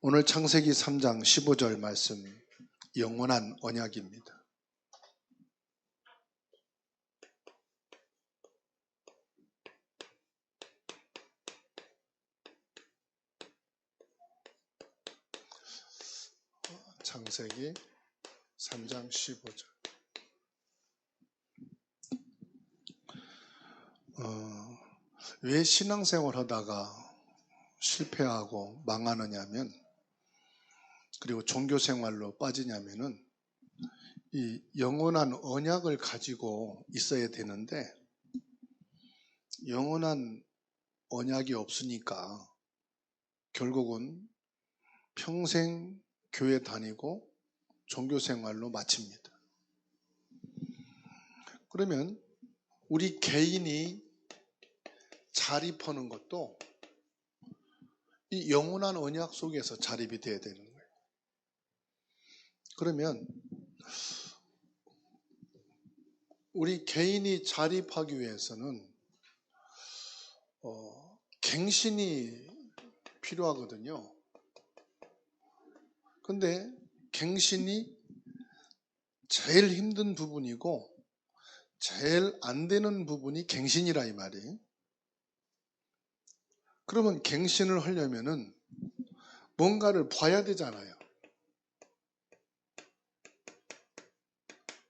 오늘 창세기 3장 15절 말씀, 영원한 언약입니다. 창세기 3장 15절. 왜 신앙생활 하다가 실패하고 망하느냐면, 그리고 종교생활로 빠지냐면은 이 영원한 언약을 가지고 있어야 되는데, 영원한 언약이 없으니까 결국은 평생 교회 다니고 종교생활로 마칩니다. 그러면 우리 개인이 자립하는 것도 이 영원한 언약 속에서 자립이 돼야 되는 거예요. 그러면 우리 개인이 자립하기 위해서는 갱신이 필요하거든요. 근데 갱신이 제일 힘든 부분이고 제일 안 되는 부분이 갱신이라 이 말이에요. 그러면 갱신을 하려면은 뭔가를 봐야 되잖아요.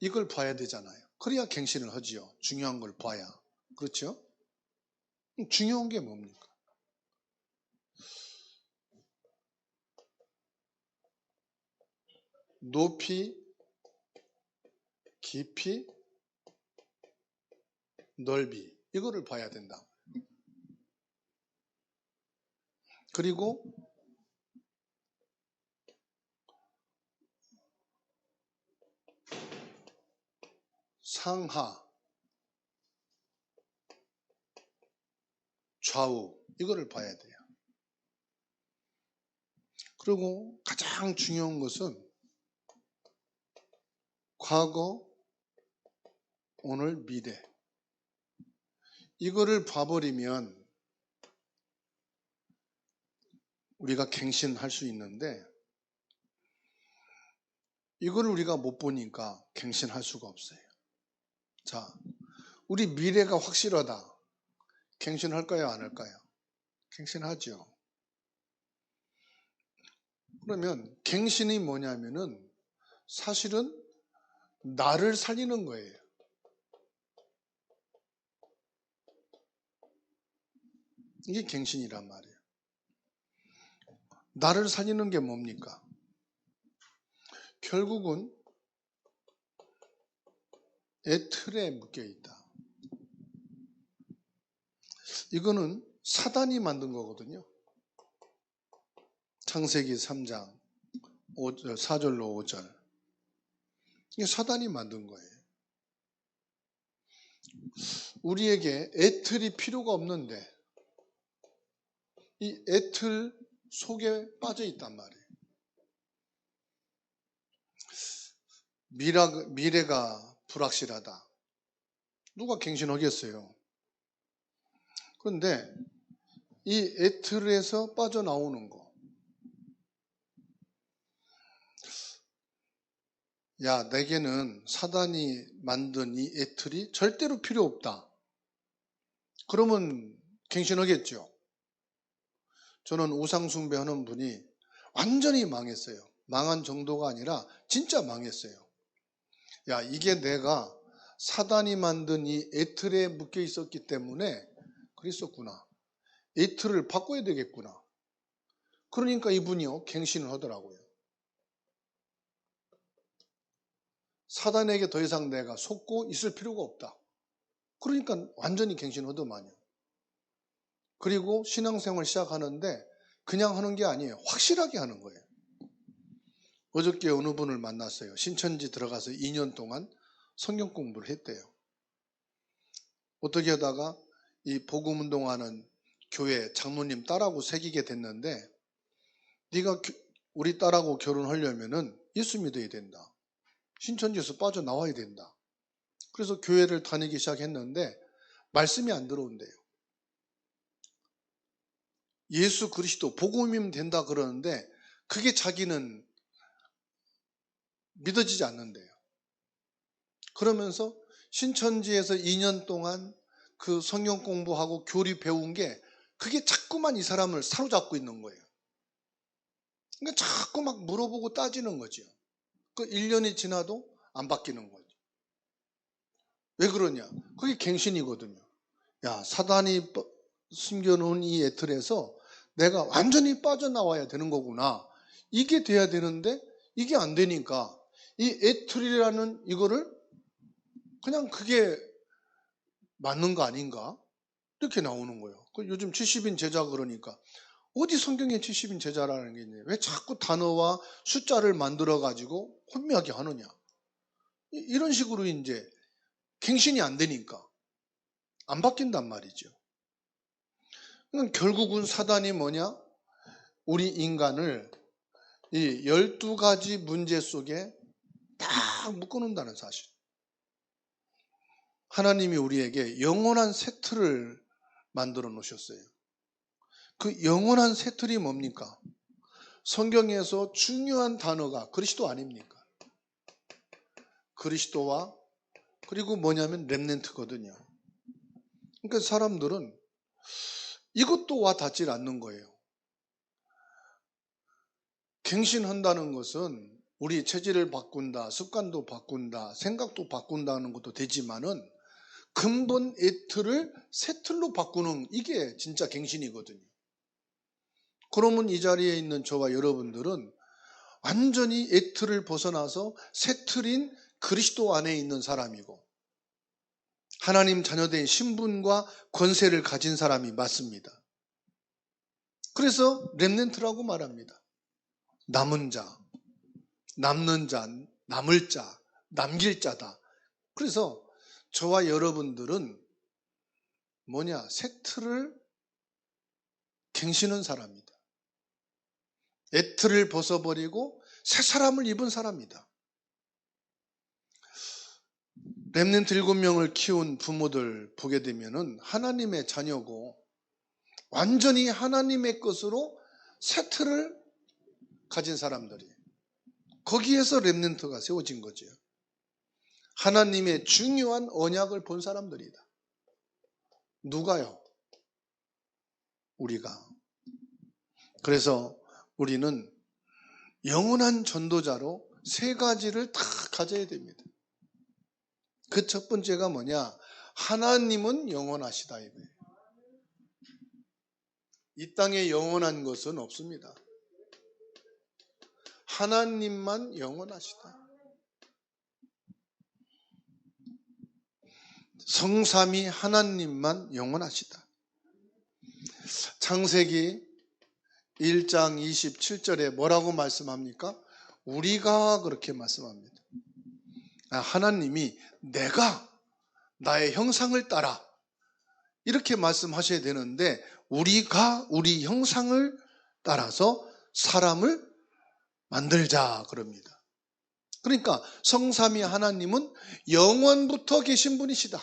이걸 봐야 되잖아요. 그래야 갱신을 하지요. 중요한 걸 봐야. 그렇죠? 중요한 게 뭡니까? 높이, 깊이, 넓이, 이거를 봐야 된다. 그리고 상하, 좌우, 이거를 봐야 돼요. 그리고 가장 중요한 것은 과거, 오늘, 미래, 이거를 봐버리면 우리가 갱신할 수 있는데, 이걸 우리가 못 보니까 갱신할 수가 없어요. 자, 우리 미래가 확실하다. 갱신할까요? 안 할까요? 갱신하죠. 그러면 갱신이 뭐냐면은 사실은 나를 살리는 거예요. 이게 갱신이란 말이에요. 나를 살리는 게 뭡니까? 결국은 애 틀에 묶여 있다. 이거는 사단이 만든 거거든요. 창세기 3장 4절로 5절. 이게 사단이 만든 거예요. 우리에게 애틀이 필요가 없는데 이 애틀 속에 빠져 있단 말이에요. 미래가 불확실하다. 누가 갱신하겠어요? 그런데 이 애틀에서 빠져나오는 거. 야, 내게는 사단이 만든 이 애틀이 절대로 필요 없다. 그러면 갱신하겠죠. 저는 우상숭배하는 분이 완전히 망했어요. 망한 정도가 아니라 진짜 망했어요. 야, 이게 내가 사단이 만든 이 애틀에 묶여 있었기 때문에 그랬었구나. 애틀을 바꿔야 되겠구나. 그러니까 이분이요, 갱신을 하더라고요. 사단에게 더 이상 내가 속고 있을 필요가 없다. 그러니까 완전히 갱신하더만요. 그리고 신앙생활 시작하는데 그냥 하는 게 아니에요. 확실하게 하는 거예요. 어저께 어느 분을 만났어요. 신천지 들어가서 2년 동안 성경 공부를 했대요. 어떻게 하다가 이 복음운동하는 교회 장로님 딸하고 사귀게 됐는데, 네가 우리 딸하고 결혼하려면은 예수 믿어야 된다. 신천지에서 빠져나와야 된다. 그래서 교회를 다니기 시작했는데 말씀이 안 들어온대요. 예수 그리스도 복음이면 된다 그러는데 그게 자기는 믿어지지 않는데요. 그러면서 신천지에서 2년 동안 그 성경 공부하고 교리 배운 게 그게 자꾸만 이 사람을 사로잡고 있는 거예요. 그러니까 자꾸 막 물어보고 따지는 거죠. 그 1년이 지나도 안 바뀌는 거죠. 왜 그러냐? 그게 갱신이거든요. 야, 사단이 숨겨놓은 이 애틀에서 내가 완전히 빠져나와야 되는 거구나. 이게 돼야 되는데 이게 안 되니까 이 애틀이라는 이거를 그냥 그게 맞는 거 아닌가? 이렇게 나오는 거예요. 요즘 70인 제자 그러니까 어디 성경에 70인 제자라는 게 있냐? 왜 자꾸 단어와 숫자를 만들어 가지고 혼미하게 하느냐? 이런 식으로 이제 갱신이 안 되니까 안 바뀐단 말이죠. 결국은 사단이 뭐냐? 우리 인간을 이 12가지 문제 속에 딱 묶어놓는다는 사실. 하나님이 우리에게 영원한 새 틀을 만들어 놓으셨어요. 그 영원한 새 틀이 뭡니까? 성경에서 중요한 단어가 그리스도 아닙니까? 그리스도와 그리고 뭐냐면 렘넌트거든요. 그러니까 사람들은 이것도 와 닿질 않는 거예요. 갱신한다는 것은 우리 체질을 바꾼다, 습관도 바꾼다, 생각도 바꾼다는 것도 되지만은 근본 애틀을 새 틀로 바꾸는 이게 진짜 갱신이거든요. 그러면 이 자리에 있는 저와 여러분들은 완전히 애틀을 벗어나서 새 틀인 그리스도 안에 있는 사람이고 하나님 자녀된 신분과 권세를 가진 사람이 맞습니다. 그래서 렘넌트라고 말합니다. 남은 자, 남는 자, 남을 자, 남길 자다. 그래서 저와 여러분들은 뭐냐? 새 틀을 갱신한 사람이다. 애틀을 벗어버리고 새 사람을 입은 사람이다. 렘넌트 7명을 키운 부모들 보게 되면은 하나님의 자녀고 완전히 하나님의 것으로 새 틀을 가진 사람들이 거기에서 렘넌트가 세워진 거죠. 하나님의 중요한 언약을 본 사람들이다. 누가요? 우리가. 그래서 우리는 영원한 전도자로 3가지를 다 가져야 됩니다. 그 첫 번째가 뭐냐? 하나님은 영원하시다 이거예요. 이 땅에 영원한 것은 없습니다. 하나님만 영원하시다. 성삼위 하나님만 영원하시다. 창세기 1장 27절에 뭐라고 말씀합니까? 우리가 그렇게 말씀합니다. 하나님이 내가 나의 형상을 따라 이렇게 말씀하셔야 되는데 우리가 우리 형상을 따라서 사람을 만들자 그럽니다. 그러니까 성삼위 하나님은 영원부터 계신 분이시다.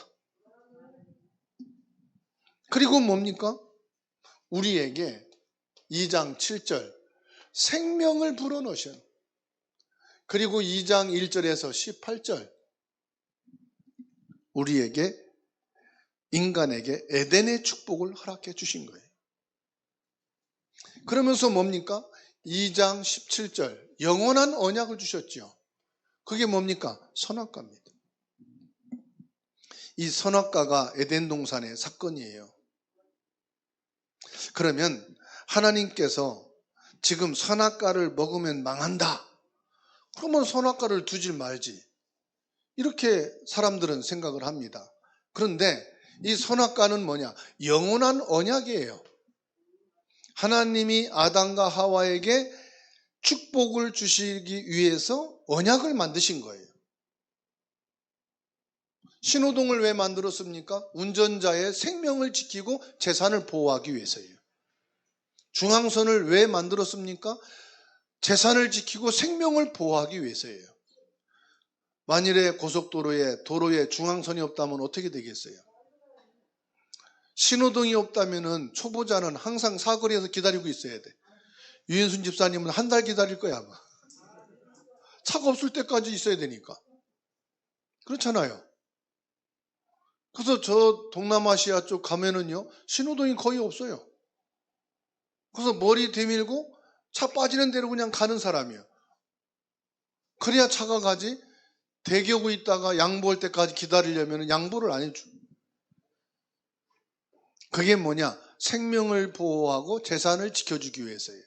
그리고 뭡니까? 우리에게 2장 7절 생명을 불어넣으신 그리고 2장 1절에서 18절 우리에게 인간에게 에덴의 축복을 허락해 주신 거예요. 그러면서 뭡니까? 2장 17절 영원한 언약을 주셨죠. 그게 뭡니까? 선악과입니다. 이 선악과가 에덴 동산의 사건이에요. 그러면 하나님께서 지금 선악과를 먹으면 망한다. 그러면 선악과를 두질 말지. 이렇게 사람들은 생각을 합니다. 그런데 이 선악과는 뭐냐? 영원한 언약이에요. 하나님이 아담과 하와에게 축복을 주시기 위해서 언약을 만드신 거예요. 신호등을 왜 만들었습니까? 운전자의 생명을 지키고 재산을 보호하기 위해서예요. 중앙선을 왜 만들었습니까? 재산을 지키고 생명을 보호하기 위해서예요. 만일에 고속도로에 도로에 중앙선이 없다면 어떻게 되겠어요? 신호등이 없다면 초보자는 항상 사거리에서 기다리고 있어야 돼. 유인순 집사님은 한 달 기다릴 거야 아마. 차가 없을 때까지 있어야 되니까. 그렇잖아요. 그래서 저 동남아시아 쪽 가면은요, 신호등이 거의 없어요. 그래서 머리 대밀고 차 빠지는 대로 그냥 가는 사람이에요. 그래야 차가 가지. 대기하고 있다가 양보할 때까지 기다리려면 양보를 안 해줘. 그게 뭐냐? 생명을 보호하고 재산을 지켜주기 위해서예요.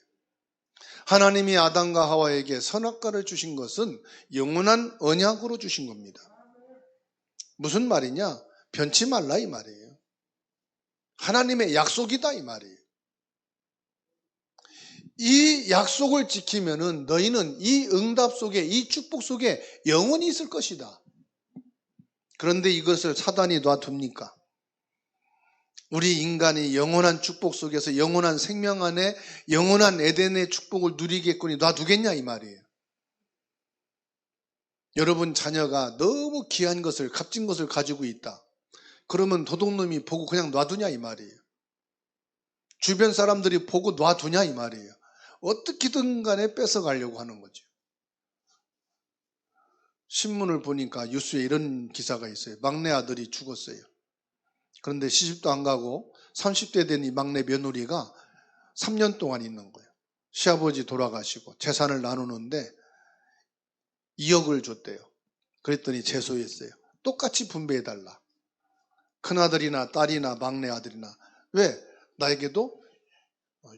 하나님이 아담과 하와에게 선악과를 주신 것은 영원한 언약으로 주신 겁니다. 무슨 말이냐? 변치 말라 이 말이에요. 하나님의 약속이다 이 말이에요. 이 약속을 지키면은 너희는 이 응답 속에, 이 축복 속에 영원히 있을 것이다. 그런데 이것을 사단이 놔둡니까? 우리 인간이 영원한 축복 속에서 영원한 생명 안에 영원한 에덴의 축복을 누리겠거니 놔두겠냐 이 말이에요. 여러분 자녀가 너무 귀한 것을, 값진 것을 가지고 있다. 그러면 도둑놈이 보고 그냥 놔두냐 이 말이에요. 주변 사람들이 보고 놔두냐 이 말이에요. 어떻게든 간에 뺏어가려고 하는 거죠. 신문을 보니까 뉴스에 이런 기사가 있어요. 막내 아들이 죽었어요. 그런데 시집도 안 가고 30대 된 이 막내 며느리가 3년 동안 있는 거예요. 시아버지 돌아가시고 재산을 나누는데 2억을 줬대요. 그랬더니 제소했어요. 똑같이 분배해달라. 큰아들이나 딸이나 막내 아들이나. 왜? 나에게도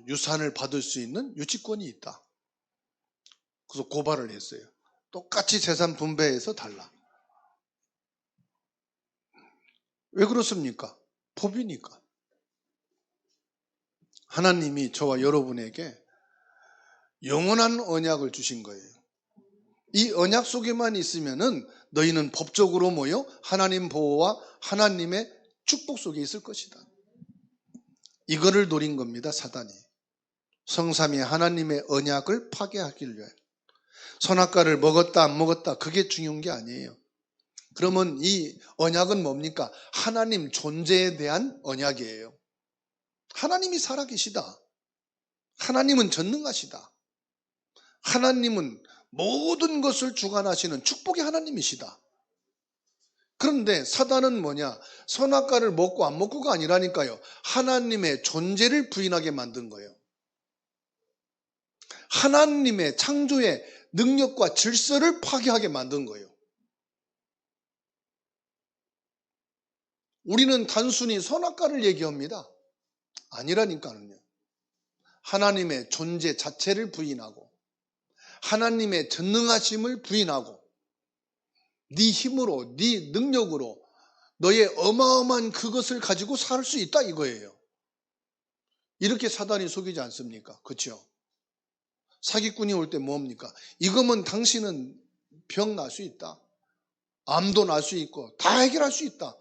유산을 받을 수 있는 유치권이 있다. 그래서 고발을 했어요. 똑같이 재산 분배해서 달라. 왜 그렇습니까? 법이니까. 하나님이 저와 여러분에게 영원한 언약을 주신 거예요. 이 언약 속에만 있으면은 너희는 법적으로 모여 하나님 보호와 하나님의 축복 속에 있을 것이다. 이거를 노린 겁니다, 사단이. 성삼위 하나님의 언약을 파괴하기 위해. 선악과를 먹었다 안 먹었다 그게 중요한 게 아니에요. 그러면 이 언약은 뭡니까? 하나님 존재에 대한 언약이에요. 하나님이 살아계시다. 하나님은 전능하시다. 하나님은 모든 것을 주관하시는 축복의 하나님이시다. 그런데 사단은 뭐냐? 선악과를 먹고 안 먹고가 아니라니까요. 하나님의 존재를 부인하게 만든 거예요. 하나님의 창조의 능력과 질서를 파괴하게 만든 거예요. 우리는 단순히 선악과를 얘기합니다. 아니라니까요. 하나님의 존재 자체를 부인하고 하나님의 전능하심을 부인하고 네 힘으로, 네 능력으로 너의 어마어마한 그것을 가지고 살 수 있다 이거예요. 이렇게 사단이 속이지 않습니까? 그렇죠? 사기꾼이 올 때 뭡니까? 이거면 당신은 병 날 수 있다. 암도 날 수 있고 다 해결할 수 있다.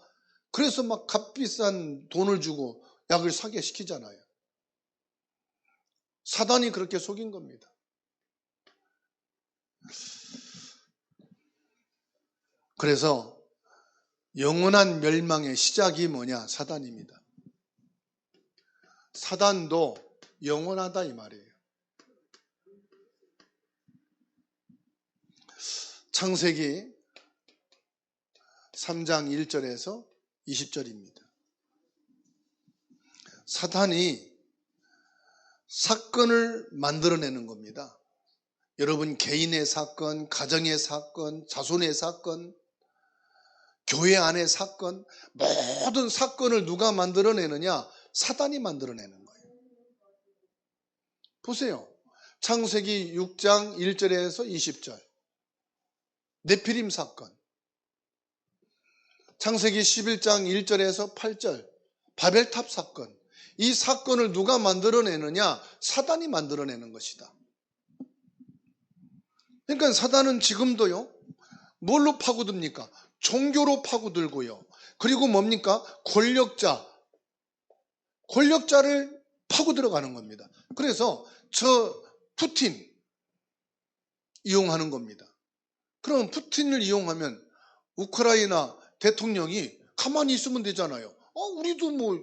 그래서 막 값비싼 돈을 주고 약을 사게 시키잖아요. 사단이 그렇게 속인 겁니다. 그래서 영원한 멸망의 시작이 뭐냐? 사단입니다. 사단도 영원하다 이 말이에요. 창세기 3장 1절에서 20절입니다. 사단이 사건을 만들어내는 겁니다. 여러분 개인의 사건, 가정의 사건, 자손의 사건, 교회 안의 사건, 모든 사건을 누가 만들어내느냐? 사단이 만들어내는 거예요. 보세요. 창세기 6장 1절에서 20절 네피림 사건, 창세기 11장 1절에서 8절 바벨탑 사건, 이 사건을 누가 만들어내느냐? 사단이 만들어내는 것이다. 그러니까 사단은 지금도요, 뭘로 파고듭니까? 종교로 파고들고요. 그리고 뭡니까? 권력자를 파고 들어가는 겁니다. 그래서 저 푸틴 이용하는 겁니다. 그럼 푸틴을 이용하면 우크라이나 대통령이 가만히 있으면 되잖아요. 우리도 뭐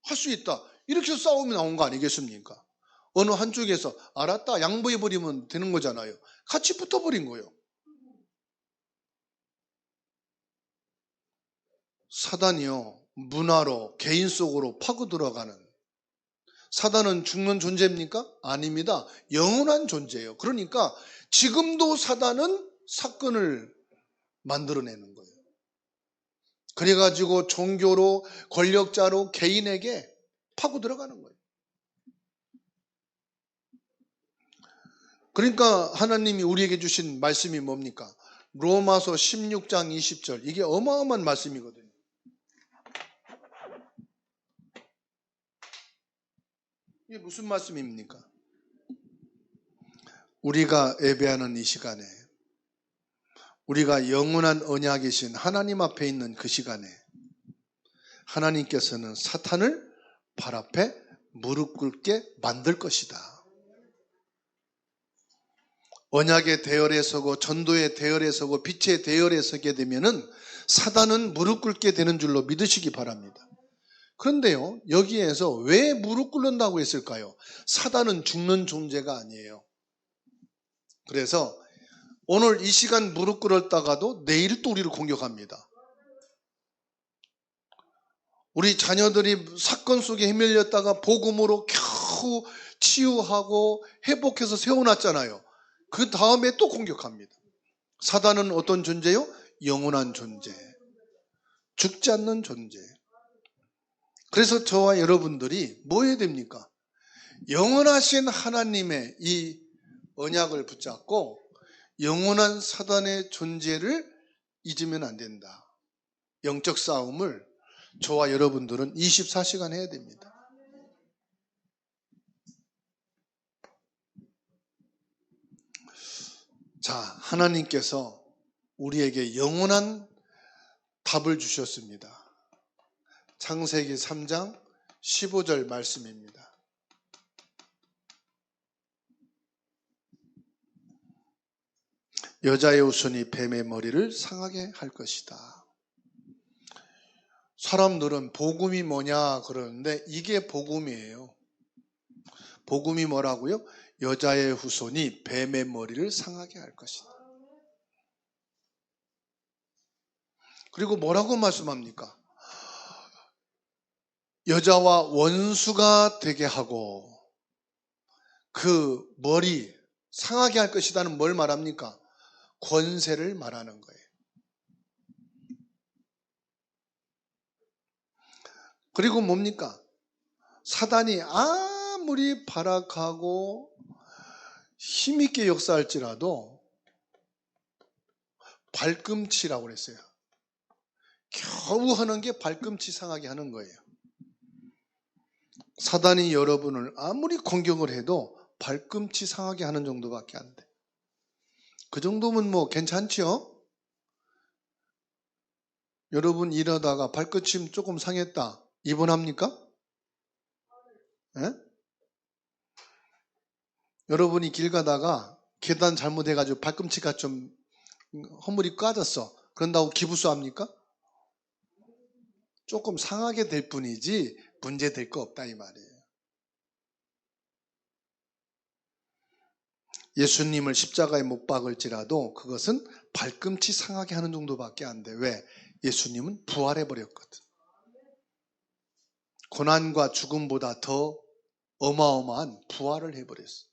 할 수 있다. 이렇게 싸움이 나온 거 아니겠습니까? 어느 한쪽에서 알았다 양보해버리면 되는 거잖아요. 같이 붙어버린 거예요. 사단이요, 문화로 개인 속으로 파고 들어가는, 사단은 죽는 존재입니까? 아닙니다. 영원한 존재예요. 그러니까 지금도 사단은 사건을 만들어내는 거예요. 그래가지고 종교로, 권력자로 개인에게 파고 들어가는 거예요. 그러니까 하나님이 우리에게 주신 말씀이 뭡니까? 로마서 16장 20절. 이게 어마어마한 말씀이거든요. 이게 무슨 말씀입니까? 우리가 예배하는 이 시간에, 우리가 영원한 언약이신 하나님 앞에 있는 그 시간에 하나님께서는 사탄을 발 앞에 무릎 꿇게 만들 것이다. 언약의 대열에 서고 전도의 대열에 서고 빛의 대열에 서게 되면은 사단은 무릎 꿇게 되는 줄로 믿으시기 바랍니다. 그런데요, 여기에서 왜 무릎 꿇는다고 했을까요? 사단은 죽는 존재가 아니에요. 그래서 오늘 이 시간 무릎 꿇었다가도 내일 또 우리를 공격합니다. 우리 자녀들이 사건 속에 휘말렸다가 복음으로 겨우 치유하고 회복해서 세워놨잖아요. 그 다음에 또 공격합니다. 사단은 어떤 존재요? 영원한 존재, 죽지 않는 존재. 그래서 저와 여러분들이 뭐 해야 됩니까? 영원하신 하나님의 이 언약을 붙잡고 영원한 사단의 존재를 잊으면 안 된다. 영적 싸움을 저와 여러분들은 24시간 해야 됩니다. 자, 하나님께서 우리에게 영원한 답을 주셨습니다. 창세기 3장 15절 말씀입니다. 여자의 후손이 뱀의 머리를 상하게 할 것이다. 사람들은 복음이 뭐냐 그러는데 이게 복음이에요. 복음이 뭐라고요? 여자의 후손이 뱀의 머리를 상하게 할 것이다. 그리고 뭐라고 말씀합니까? 여자와 원수가 되게 하고 그 머리 상하게 할 것이다는 뭘 말합니까? 권세를 말하는 거예요. 그리고 뭡니까? 사단이 아무리 발악하고 힘있게 역사할지라도 발꿈치라고 그랬어요. 겨우 하는 게 발꿈치 상하게 하는 거예요. 사단이 여러분을 아무리 공격을 해도 발꿈치 상하게 하는 정도밖에 안 돼. 그 정도면 뭐 괜찮죠? 여러분 이러다가 발꿈치 조금 상했다. 입원합니까? 예? 여러분이 길 가다가 계단 잘못해가지고 발꿈치가 좀 허물이 까졌어. 그런다고 기부수 합니까? 조금 상하게 될 뿐이지 문제 될 거 없다 이 말이에요. 예수님을 십자가에 못 박을지라도 그것은 발꿈치 상하게 하는 정도밖에 안 돼. 왜? 예수님은 부활해버렸거든. 고난과 죽음보다 더 어마어마한 부활을 해버렸어.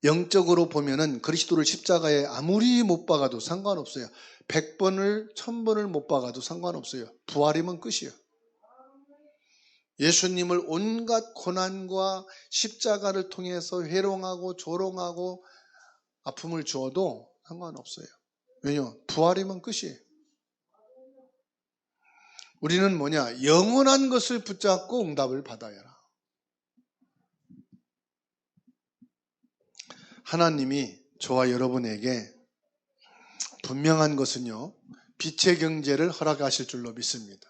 영적으로 보면은 그리스도를 십자가에 아무리 못 박아도 상관없어요. 100번을 1000번을 못 박아도 상관없어요. 부활이면 끝이에요. 예수님을 온갖 고난과 십자가를 통해서 회롱하고 조롱하고 아픔을 주어도 상관없어요. 왜냐? 부활이면 끝이에요. 우리는 뭐냐? 영원한 것을 붙잡고 응답을 받아야 해라. 하나님이 저와 여러분에게 분명한 것은요, 빛의 경제를 허락하실 줄로 믿습니다.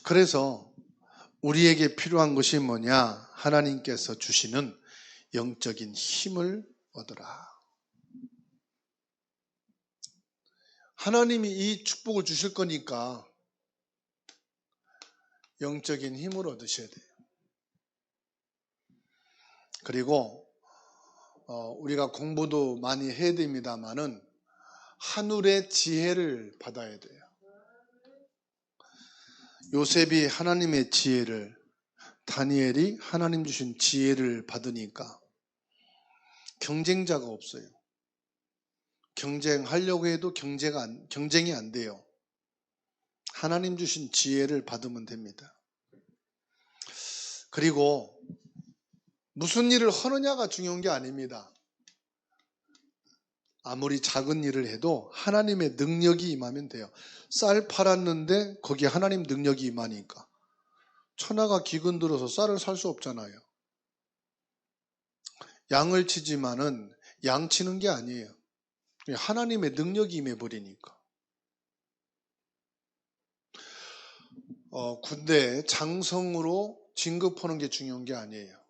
그래서 우리에게 필요한 것이 뭐냐? 하나님께서 주시는 영적인 힘을 얻으라. 하나님이 이 축복을 주실 거니까 영적인 힘을 얻으셔야 돼요. 그리고 우리가 공부도 많이 해야 됩니다만은 하늘의 지혜를 받아야 돼요. 요셉이 하나님의 지혜를, 다니엘이 하나님 주신 지혜를 받으니까 경쟁자가 없어요. 경쟁하려고 해도 경쟁이 안 돼요. 하나님 주신 지혜를 받으면 됩니다. 그리고 무슨 일을 하느냐가 중요한 게 아닙니다. 아무리 작은 일을 해도 하나님의 능력이 임하면 돼요. 쌀 팔았는데 거기에 하나님 능력이 임하니까. 천하가 기근 들어서 쌀을 살 수 없잖아요. 양을 치지만은 양 치는 게 아니에요. 하나님의 능력이 임해버리니까. 군대에 장성으로 진급하는 게 중요한 게 아니에요.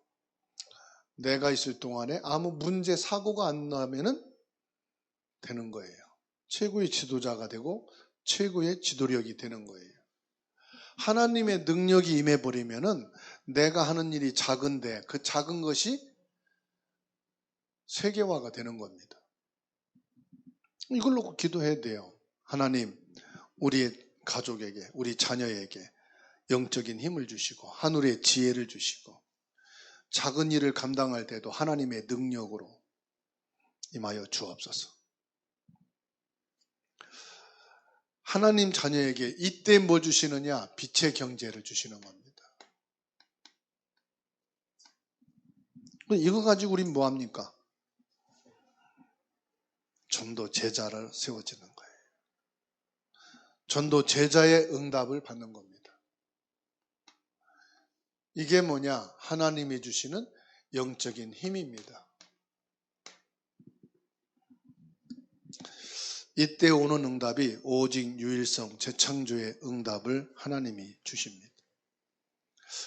내가 있을 동안에 아무 문제, 사고가 안 나면은 되는 거예요. 최고의 지도자가 되고 최고의 지도력이 되는 거예요. 하나님의 능력이 임해버리면은 내가 하는 일이 작은데 그 작은 것이 세계화가 되는 겁니다. 이걸 놓고 기도해야 돼요. 하나님, 우리 가족에게, 우리 자녀에게 영적인 힘을 주시고 하늘의 지혜를 주시고 작은 일을 감당할 때도 하나님의 능력으로 임하여 주옵소서. 하나님 자녀에게 이때 뭐 주시느냐? 빛의 경제를 주시는 겁니다. 이거 가지고 우린 뭐 합니까? 전도 제자를 세워지는 거예요. 전도 제자의 응답을 받는 겁니다. 이게 뭐냐? 하나님이 주시는 영적인 힘입니다. 이때 오는 응답이 오직 유일성, 재창조의 응답을 하나님이 주십니다.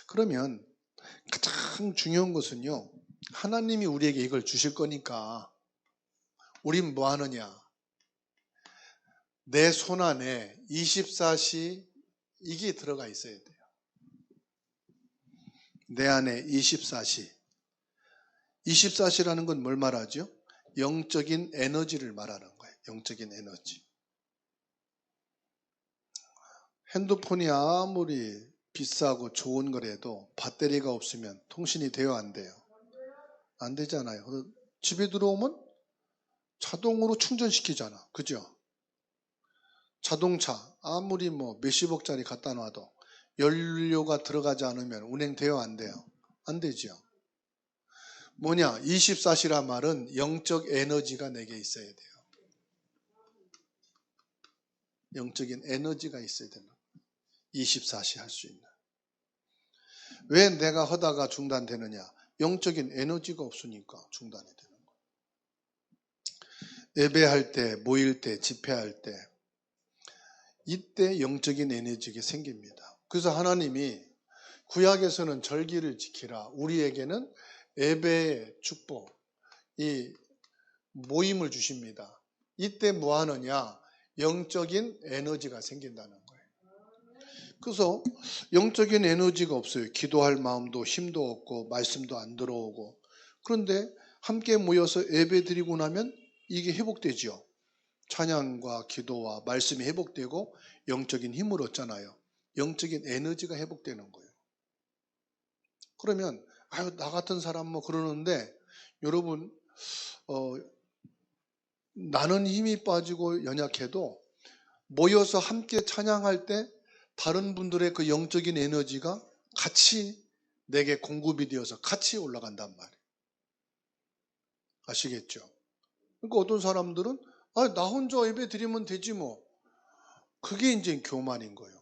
그러면 가장 중요한 것은요, 하나님이 우리에게 이걸 주실 거니까 우린 뭐 하느냐? 내 손 안에 24시 이게 들어가 있어야 돼요. 내 안에 24시. 24시라는 건 뭘 말하죠? 영적인 에너지를 말하는 거예요. 영적인 에너지. 핸드폰이 아무리 비싸고 좋은 거라도 배터리가 없으면 통신이 돼요, 안 돼요? 안 되잖아요. 집에 들어오면 자동으로 충전시키잖아. 그죠? 자동차 아무리 뭐 몇십억짜리 갖다 놔도 연료가 들어가지 않으면 운행돼요, 안 돼요? 안 되죠. 뭐냐? 24시란 말은 영적 에너지가 내게 있어야 돼요. 영적인 에너지가 있어야 되는 거예요. 24시 할 수 있는. 왜 내가 하다가 중단되느냐? 영적인 에너지가 없으니까 중단이 되는 거예요. 예배할 때, 모일 때, 집회할 때 이때 영적인 에너지가 생깁니다. 그래서 하나님이 구약에서는 절기를 지키라. 우리에게는 예배의 축복, 이 모임을 주십니다. 이때 뭐 하느냐? 영적인 에너지가 생긴다는 거예요. 그래서 영적인 에너지가 없어요. 기도할 마음도 힘도 없고 말씀도 안 들어오고. 그런데 함께 모여서 예배 드리고 나면 이게 회복되죠. 찬양과 기도와 말씀이 회복되고 영적인 힘을 얻잖아요. 영적인 에너지가 회복되는 거예요. 그러면 나 같은 사람 뭐 그러는데 여러분 나는 힘이 빠지고 연약해도 모여서 함께 찬양할 때 다른 분들의 그 영적인 에너지가 같이 내게 공급이 되어서 같이 올라간단 말이에요. 아시겠죠? 그러니까 어떤 사람들은 나 혼자 예배 드리면 되지 뭐. 그게 이제 교만인 거예요.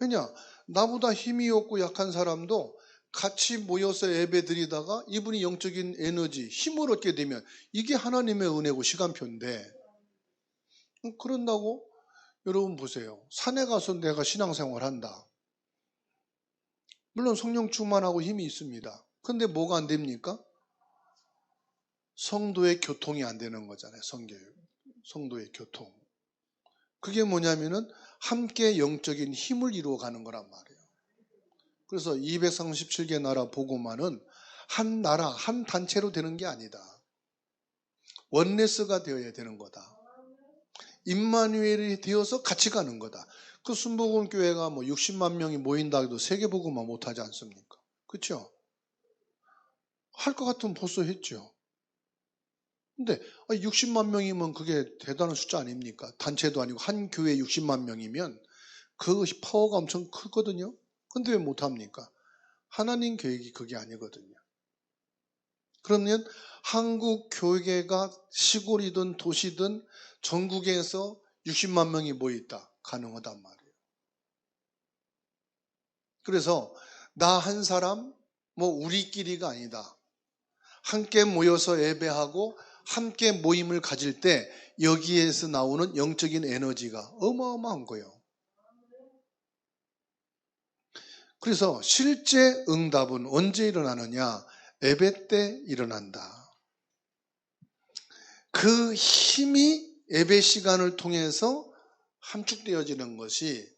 왜냐? 나보다 힘이 없고 약한 사람도 같이 모여서 예배 드리다가 이분이 영적인 에너지, 힘을 얻게 되면 이게 하나님의 은혜고 시간표인데 그런다고 여러분 보세요. 산에 가서 내가 신앙생활 한다. 물론 성령 충만하고 힘이 있습니다. 근데 뭐가 안 됩니까? 성도의 교통이 안 되는 거잖아요. 성도의 교통. 그게 뭐냐면은 함께 영적인 힘을 이루어가는 거란 말이에요. 그래서 237개 나라 보고만은 한 나라, 한 단체로 되는 게 아니다. 원네스가 되어야 되는 거다. 임마누엘이 되어서 같이 가는 거다. 그 순복음 교회가 뭐 60만 명이 모인다 해도 세계복음만 못하지 않습니까? 그렇죠? 할 것 같으면 벌써 했죠. 근데 60만 명이면 그게 대단한 숫자 아닙니까? 단체도 아니고 한 교회 60만 명이면 그 파워가 엄청 크거든요. 근데 왜 못합니까? 하나님 계획이 그게 아니거든요. 그러면 한국 교회가 시골이든 도시든 전국에서 60만 명이 모여있다. 가능하단 말이에요. 그래서 나 한 사람, 뭐 우리끼리가 아니다. 함께 모여서 예배하고 함께 모임을 가질 때 여기에서 나오는 영적인 에너지가 어마어마한 거예요. 그래서 실제 응답은 언제 일어나느냐? 예배 때 일어난다. 그 힘이 예배 시간을 통해서 함축되어지는 것이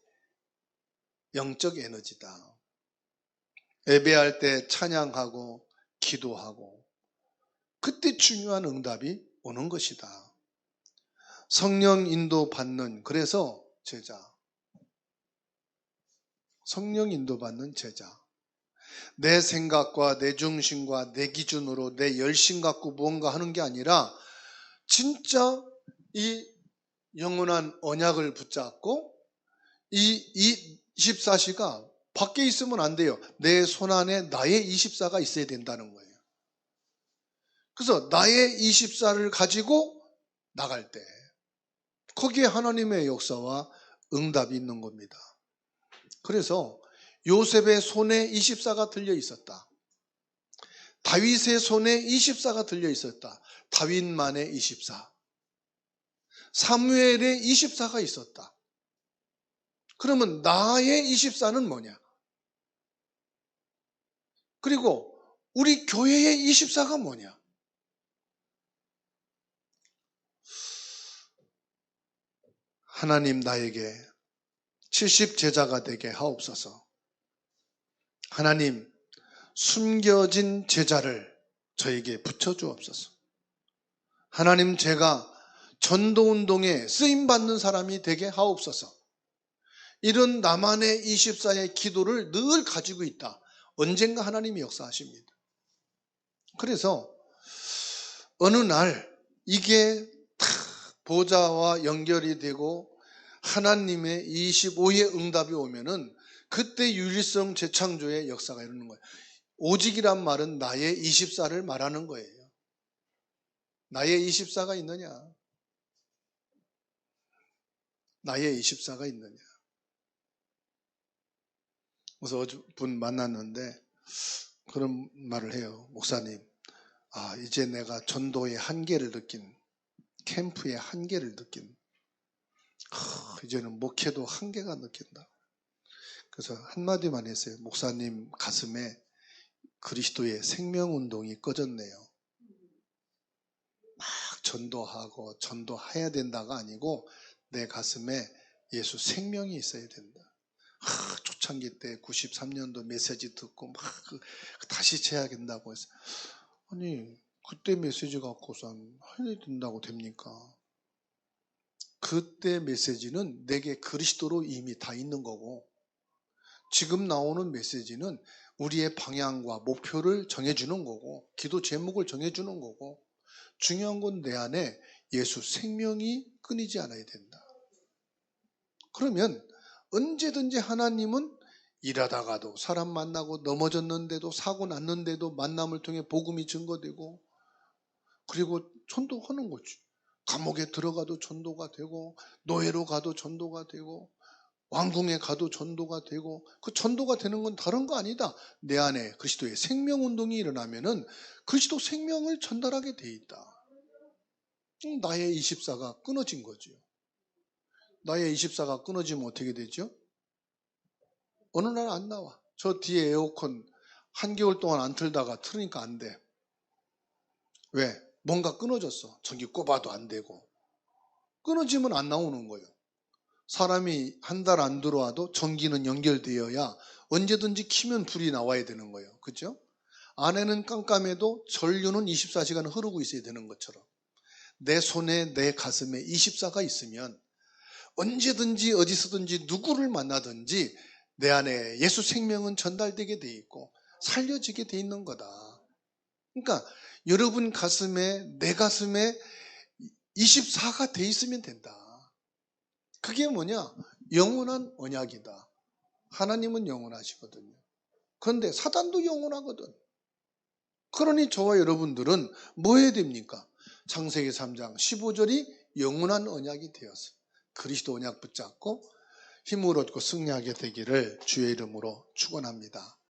영적 에너지다. 예배할 때 찬양하고 기도하고 그때 중요한 응답이 오는 것이다. 성령 인도 받는, 그래서 제자. 성령 인도 받는 제자. 내 생각과 내 중심과 내 기준으로 내 열심 갖고 무언가 하는 게 아니라 진짜 이 영원한 언약을 붙잡고 이 24시가 밖에 있으면 안 돼요. 내 손 안에 나의 24가 있어야 된다는 거예요. 그래서 나의 24를 가지고 나갈 때 거기에 하나님의 역사와 응답이 있는 겁니다. 그래서 요셉의 손에 24가 들려 있었다. 다윗의 손에 24가 들려 있었다. 다윗만의 24. 사무엘의 24가 있었다. 그러면 나의 24는 뭐냐? 그리고 우리 교회의 24가 뭐냐? 하나님 나에게 70 제자가 되게 하옵소서. 하나님 숨겨진 제자를 저에게 붙여주옵소서. 하나님 제가 전도운동에 쓰임받는 사람이 되게 하옵소서. 이런 나만의 24의 기도를 늘 가지고 있다. 언젠가 하나님이 역사하십니다. 그래서 어느 날 이게 다 보좌와 연결이 되고 하나님의 25의 응답이 오면은 그때 유일성 재창조의 역사가 이루는 거예요. 오직이란 말은 나의 24를 말하는 거예요. 나의 24가 있느냐? 나의 24가 있느냐? 그래서 어분 만났는데 그런 말을 해요. 목사님, 이제 내가 전도의 한계를 느낀, 캠프의 한계를 느낀, 이제는 목회도 한계가 느낀다. 그래서 한마디만 했어요. 목사님 가슴에 그리스도의 생명운동이 꺼졌네요. 막 전도하고 전도해야 된다가 아니고 내 가슴에 예수 생명이 있어야 된다. 초창기 때 93년도 메시지 듣고 막 다시 재야 된다고 해서 아니 그때 메시지 갖고선 해야 된다고 됩니까? 그때 메시지는 내게 그리스도로 이미 다 있는 거고 지금 나오는 메시지는 우리의 방향과 목표를 정해주는 거고 기도 제목을 정해주는 거고 중요한 건 내 안에 예수 생명이 끊이지 않아야 된다. 그러면 언제든지 하나님은 일하다가도 사람 만나고 넘어졌는데도 사고 났는데도 만남을 통해 복음이 증거되고 그리고 전도하는 거지. 감옥에 들어가도 전도가 되고 노예로 가도 전도가 되고 왕궁에 가도 전도가 되고 그 전도가 되는 건 다른 거 아니다. 내 안에 그리스도의 생명운동이 일어나면은 그리스도 생명을 전달하게 돼 있다. 나의 24가 끊어진 거죠. 나의 24가 끊어지면 어떻게 되죠? 어느 날 안 나와. 저 뒤에 에어컨 한겨울 동안 안 틀다가 틀으니까 안 돼. 왜? 뭔가 끊어졌어. 전기 꼽아도 안 되고. 끊어지면 안 나오는 거예요. 사람이 한 달 안 들어와도 전기는 연결되어야 언제든지 키면 불이 나와야 되는 거예요. 그죠? 안에는 깜깜해도 전류는 24시간 흐르고 있어야 되는 것처럼 내 손에 내 가슴에 24가 있으면 언제든지 어디서든지 누구를 만나든지 내 안에 예수 생명은 전달되게 돼 있고 살려지게 돼 있는 거다. 그러니까 여러분 가슴에 내 가슴에 24가 돼 있으면 된다. 그게 뭐냐? 영원한 언약이다. 하나님은 영원하시거든요. 그런데 사단도 영원하거든. 그러니 저와 여러분들은 뭐 해야 됩니까? 창세기 3장 15절이 영원한 언약이 되어서 그리스도 언약 붙잡고 힘을 얻고 승리하게 되기를 주의 이름으로 축원합니다.